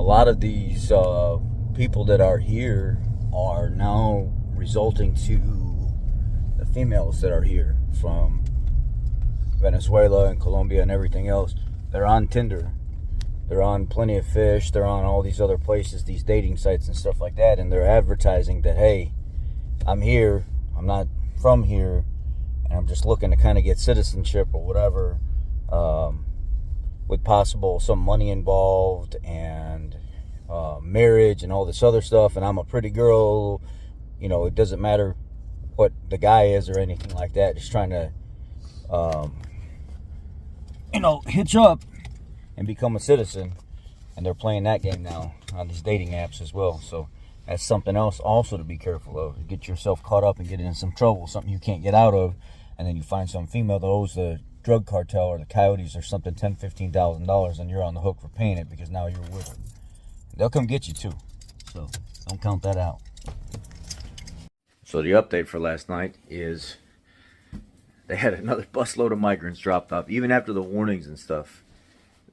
a lot of these people that are here are now resulting to the females that are here from Venezuela and Colombia and everything else. They're on Tinder. They're on Plenty of Fish. They're on all these other places, these dating sites and stuff like that. And they're advertising that, hey, I'm here. I'm not from here. And I'm just looking to kind of get citizenship or whatever, with possible some money involved and marriage and all this other stuff. And I'm a pretty girl. You know, it doesn't matter what the guy is or anything like that. Just trying to, hitch up and become a citizen. And they're playing that game now on these dating apps as well. So that's something else also to be careful of. You get yourself caught up and get in some trouble, something you can't get out of, and then you find some female that owes the drug cartel or the coyotes or something $10,000, $15,000, and you're on the hook for paying it because now you're with them. They'll come get you too. So don't count that out. So the update for last night is they had another busload of migrants dropped off, even after the warnings and stuff.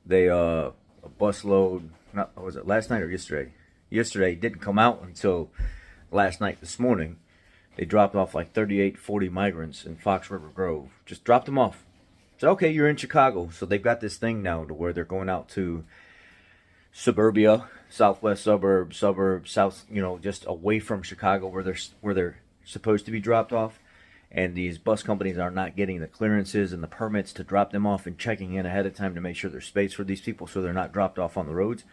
They a busload, was it last night or yesterday? Yesterday didn't come out until last night, this morning. They dropped off like 38, 40 migrants in Fox River Grove. Just dropped them off. Said, okay, you're in Chicago. So they've got this thing now to where they're going out to suburbia, southwest suburbs, south, just away from Chicago where they're supposed to be dropped off. And these bus companies are not getting the clearances and the permits to drop them off and checking in ahead of time to make sure there's space for these people so they're not dropped off on the roads.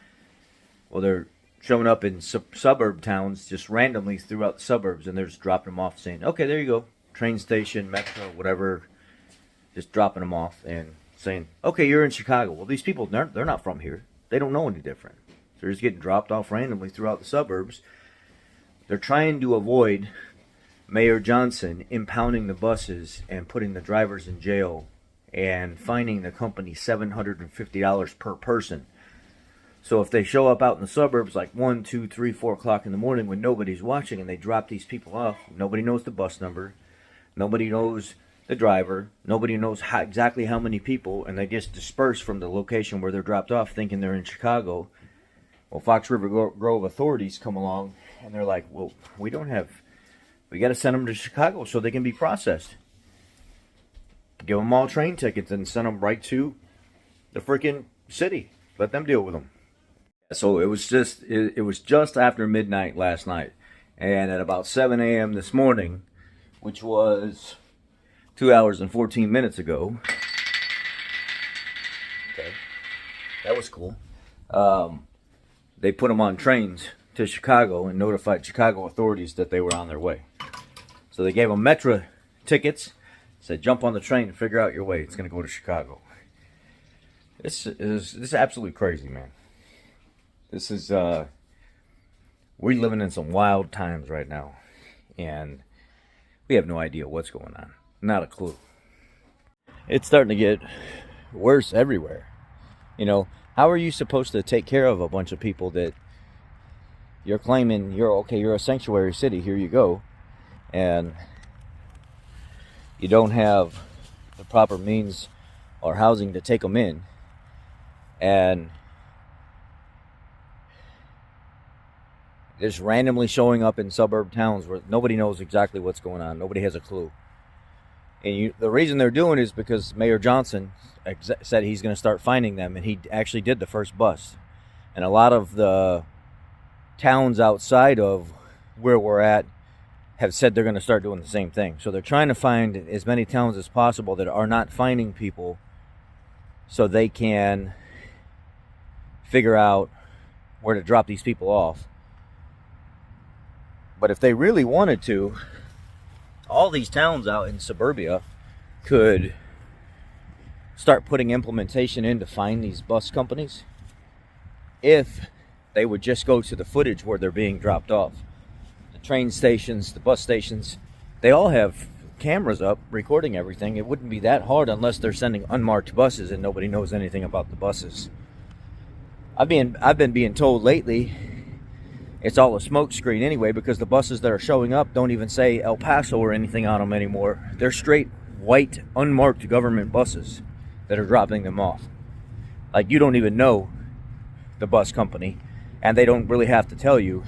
Well, they're showing up in suburb towns just randomly throughout the suburbs, and they're just dropping them off saying, okay, there you go. Train station, metro, whatever. Just dropping them off and saying, okay, you're in Chicago. Well, these people, they're not from here. They don't know any different. They're just getting dropped off randomly throughout the suburbs. They're trying to avoid Mayor Johnson impounding the buses and putting the drivers in jail and fining the company $750 per person. So if they show up out in the suburbs like 1, 2, 3, 4 o'clock in the morning when nobody's watching and they drop these people off, nobody knows the bus number, nobody knows the driver, nobody knows exactly how many people, and they just disperse from the location where they're dropped off thinking they're in Chicago. Well, Fox River Grove authorities come along and they're like, well, we got to send them to Chicago so they can be processed. Give them all train tickets and send them right to the freaking city. Let them deal with them. So it was just after midnight last night, and at about 7 a.m. this morning, which was 2 hours and 14 minutes ago. Okay, that was cool. They put them on trains to Chicago and notified Chicago authorities that they were on their way. So they gave them Metro tickets, said jump on the train and figure out your way. It's going to go to Chicago. This is absolutely crazy, man. This is, we're living in some wild times right now, and we have no idea what's going on. Not a clue. It's starting to get worse everywhere. How are you supposed to take care of a bunch of people that you're claiming you're a sanctuary city, here you go, and you don't have the proper means or housing to take them in, and just randomly showing up in suburb towns where nobody knows exactly what's going on. Nobody has a clue. And the reason they're doing it is because Mayor Johnson said he's going to start finding them, and he actually did the first bust. And a lot of the towns outside of where we're at have said they're going to start doing the same thing. So they're trying to find as many towns as possible that are not finding people so they can figure out where to drop these people off. But if they really wanted to, all these towns out in suburbia could start putting implementation in to find these bus companies if they would just go to the footage where they're being dropped off. The train stations, the bus stations, they all have cameras up recording everything. It wouldn't be that hard unless they're sending unmarked buses and nobody knows anything about the buses. I've been being told lately it's all a smokescreen anyway, because the buses that are showing up don't even say El Paso or anything on them anymore. They're straight white, unmarked government buses that are dropping them off. Like, you don't even know the bus company. and they don't really have to tell you.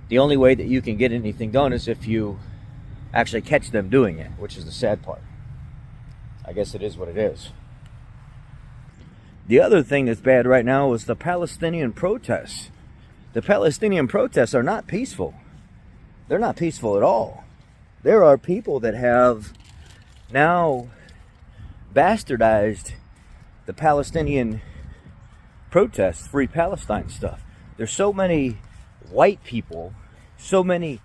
The only way that you can get anything done is if you actually catch them doing it, which is the sad part. I guess it is what it is. The other thing that's bad right now is the Palestinian protests. The Palestinian protests are not peaceful. They're not peaceful at all. There are people that have now bastardized the Palestinian protests, Free Palestine stuff. There's so many white people, so many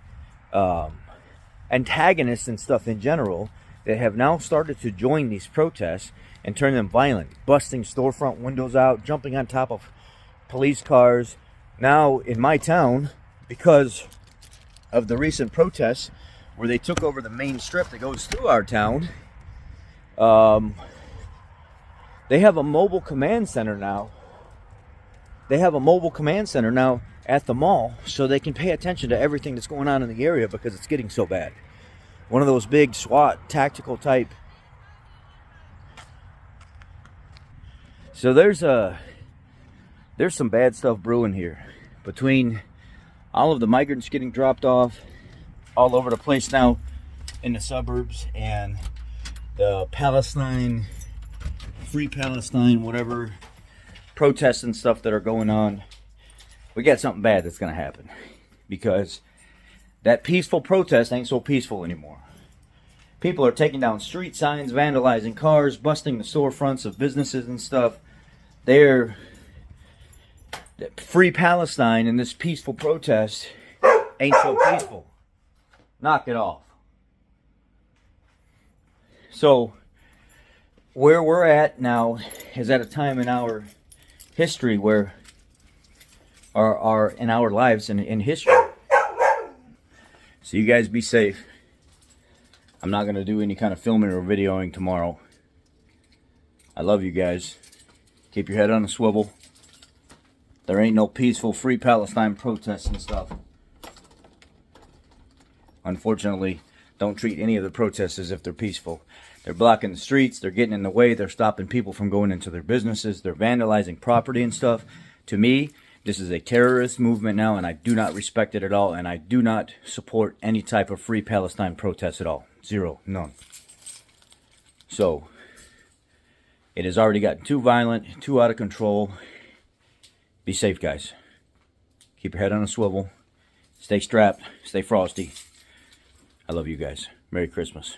antagonists and stuff in general that have now started to join these protests and turn them violent, busting storefront windows out, jumping on top of police cars. Now in my town, because of the recent protests where they took over the main strip that goes through our town, they have a mobile command center now. They have a mobile command center now at the mall, so they can pay attention to everything that's going on in the area because it's getting so bad. One of those big SWAT tactical type. So there's some bad stuff brewing here, between all of the migrants getting dropped off all over the place now in the suburbs, and the Palestine, Free Palestine, whatever, protests and stuff that are going on. We got something bad that's going to happen, because that peaceful protest ain't so peaceful anymore. People are taking down street signs, vandalizing cars, busting the storefronts of businesses and stuff. They're Free Palestine, and this peaceful protest ain't so peaceful. Knock it off. So where we're at now is at a time in our history where are in our lives and in history. So you guys be safe. I'm not going to do any kind of filming or videoing tomorrow. I love you guys. Keep your head on a swivel. There ain't no peaceful Free Palestine protests and stuff. Unfortunately, don't treat any of the protests as if they're peaceful. They're blocking the streets, they're getting in the way, they're stopping people from going into their businesses, they're vandalizing property and stuff. To me, this is a terrorist movement now, and I do not respect it at all, and I do not support any type of Free Palestine protest at all. Zero. None. So, it has already gotten too violent, too out of control. Be safe, guys. Keep your head on a swivel. Stay strapped. Stay frosty. I love you guys. Merry Christmas.